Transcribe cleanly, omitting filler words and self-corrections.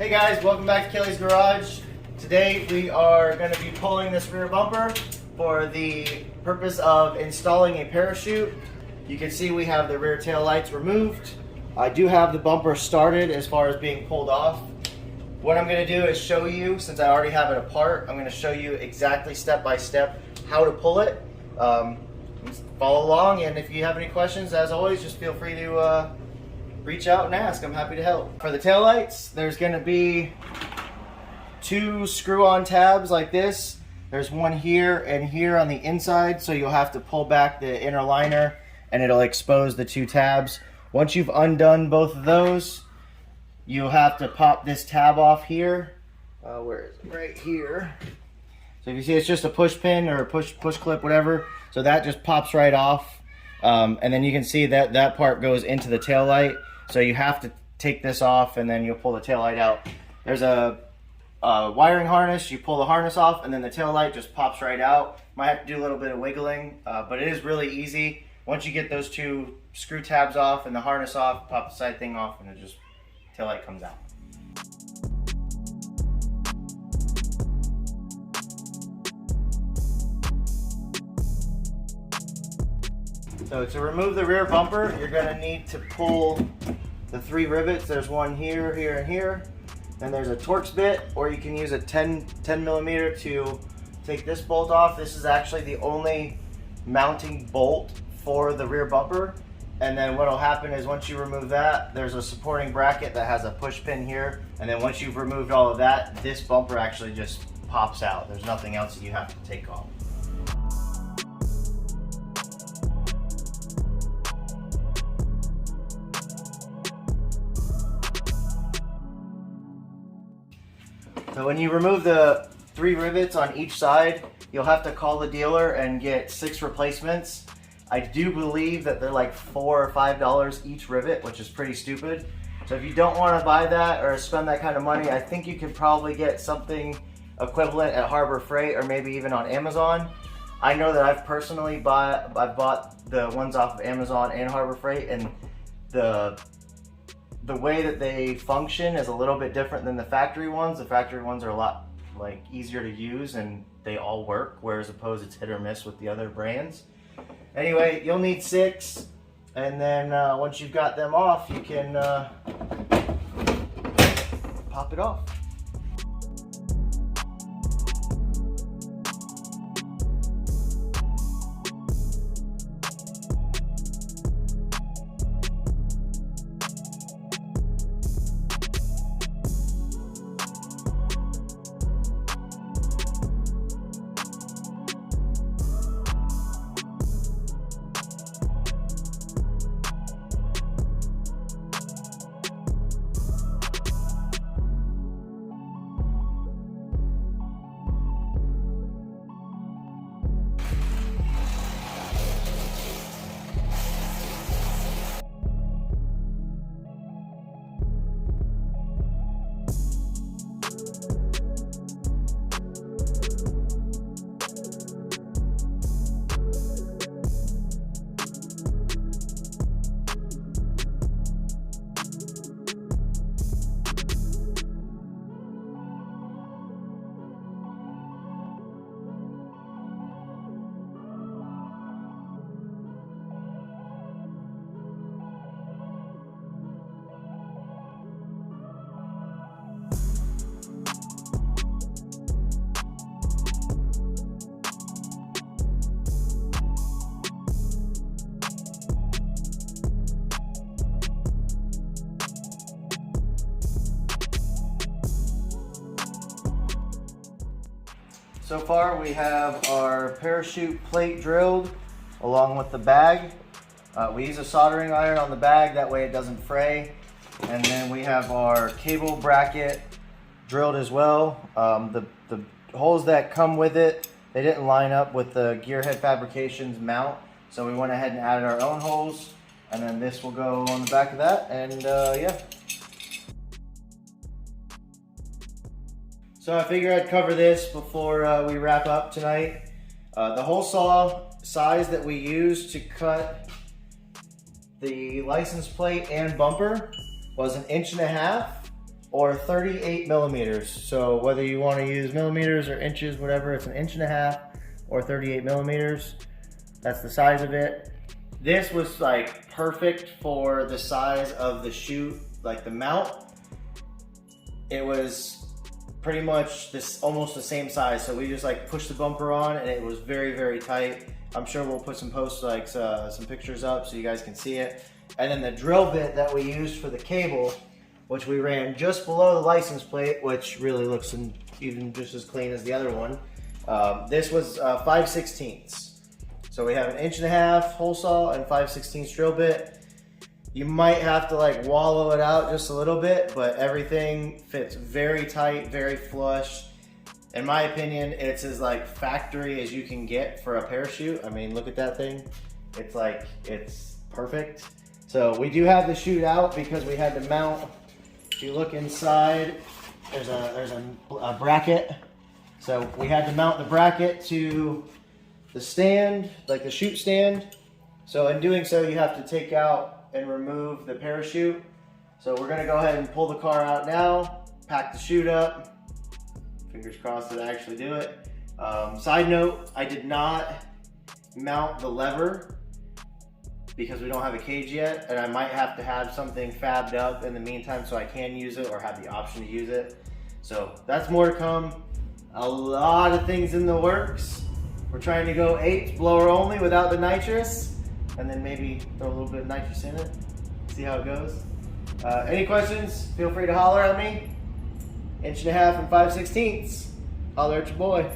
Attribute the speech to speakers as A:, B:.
A: Hey guys, welcome back to Kelly's Garage. Today we are going to be pulling this rear bumper for the purpose of installing a parachute. You can see we have the rear tail lights removed. I do have the bumper started as far as being pulled off. What I'm going to do is show you, since I already have it apart, I'm going to show you exactly step by step how to pull it. Follow along, and if you have any questions, as always, just feel free to reach out and ask. I'm happy to help. For the tail lights, there's going to be two screw-on tabs like this. There's one here and here on the inside, so you'll have to pull back the inner liner and it'll expose the two tabs. Once you've undone both of those, you'll have to pop this tab off here. Where is it? Right here. So if you see, it's just a push pin or a push clip, whatever. So that just pops right off. And then you can see that that part goes into the tail light. So you have to take this off and then you'll pull the tail light out. There's a wiring harness. You pull the harness off and then the tail light just pops right out. Might have to do a little bit of wiggling, but it is really easy. Once you get those two screw tabs off and the harness off, pop the side thing off and it just, tail light comes out. So to remove the rear bumper, you're going to need to pull the three rivets. There's one here, here, and here. Then there's a Torx bit, or you can use a 10 millimeter to take this bolt off. This is actually the only mounting bolt for the rear bumper. And then what will happen is once you remove that, there's a supporting bracket that has a push pin here. And then once you've removed all of that, this bumper actually just pops out. There's nothing else that you have to take off. So when you remove the three rivets on each side, you'll have to call the dealer and get 6 replacements. I do believe that they're like $4 or $5 each rivet, which is pretty stupid. So if you don't want to buy that or spend that kind of money, I think you can probably get something equivalent at Harbor Freight or maybe even on Amazon. I know that I've personally bought the ones off of Amazon and Harbor Freight, and the way that they function is a little bit different than the factory ones. The factory ones are a lot easier to use and they all work, whereas opposed it's hit or miss with the other brands. Anyway, you'll need 6, and then once you've got them off, you can pop it off. So far we have our parachute plate drilled along with the bag. We use a soldering iron on the bag, that way it doesn't fray. And then we have our cable bracket drilled as well. The holes that come with it, they didn't line up with the Gearhead Fabrications mount, so we went ahead and added our own holes. And then this will go on the back of that, and yeah. So I figured I'd cover this before we wrap up tonight. The hole saw size that we used to cut the license plate and bumper was 1.5 inches. or 38 millimeters. So whether you want to use millimeters or inches, whatever, it's 1.5 inches or 38 millimeters. That's the size of it. This was like perfect for the size of the chute, like the mount. It was pretty much this, almost the same size. So we just like pushed the bumper on and it was very, very tight. I'm sure we'll put some posts, like some pictures up so you guys can see it. And then the drill bit that we used for the cable, which we ran just below the license plate, which really looks even just as clean as the other one. This was 5/16. So we have 1.5 inch hole saw and 5/16 drill bit. You might have to like wallow it out just a little bit, but everything fits very tight, very flush. In my opinion, it's as like factory as you can get for a parachute. I mean, look at that thing. It's like, it's perfect. So we do have the chute out because we had to mount. If you look inside, there's a bracket. So we had to mount the bracket to the stand, like the chute stand. So in doing so, you have to take out and remove the parachute. So we're gonna go ahead and pull the car out now, pack the chute up. Fingers crossed that I actually do it. Side note, I did not mount the lever because we don't have a cage yet, and I might have to have something fabbed up in the meantime so I can use it or have the option to use it. So that's more to come. A lot of things in the works. We're trying to go 8 blower only without the nitrous, and then maybe throw a little bit of nitrous in it, see how it goes. Any questions, feel free to holler at me. 1.5 inches and 5/16. Holler at your boy.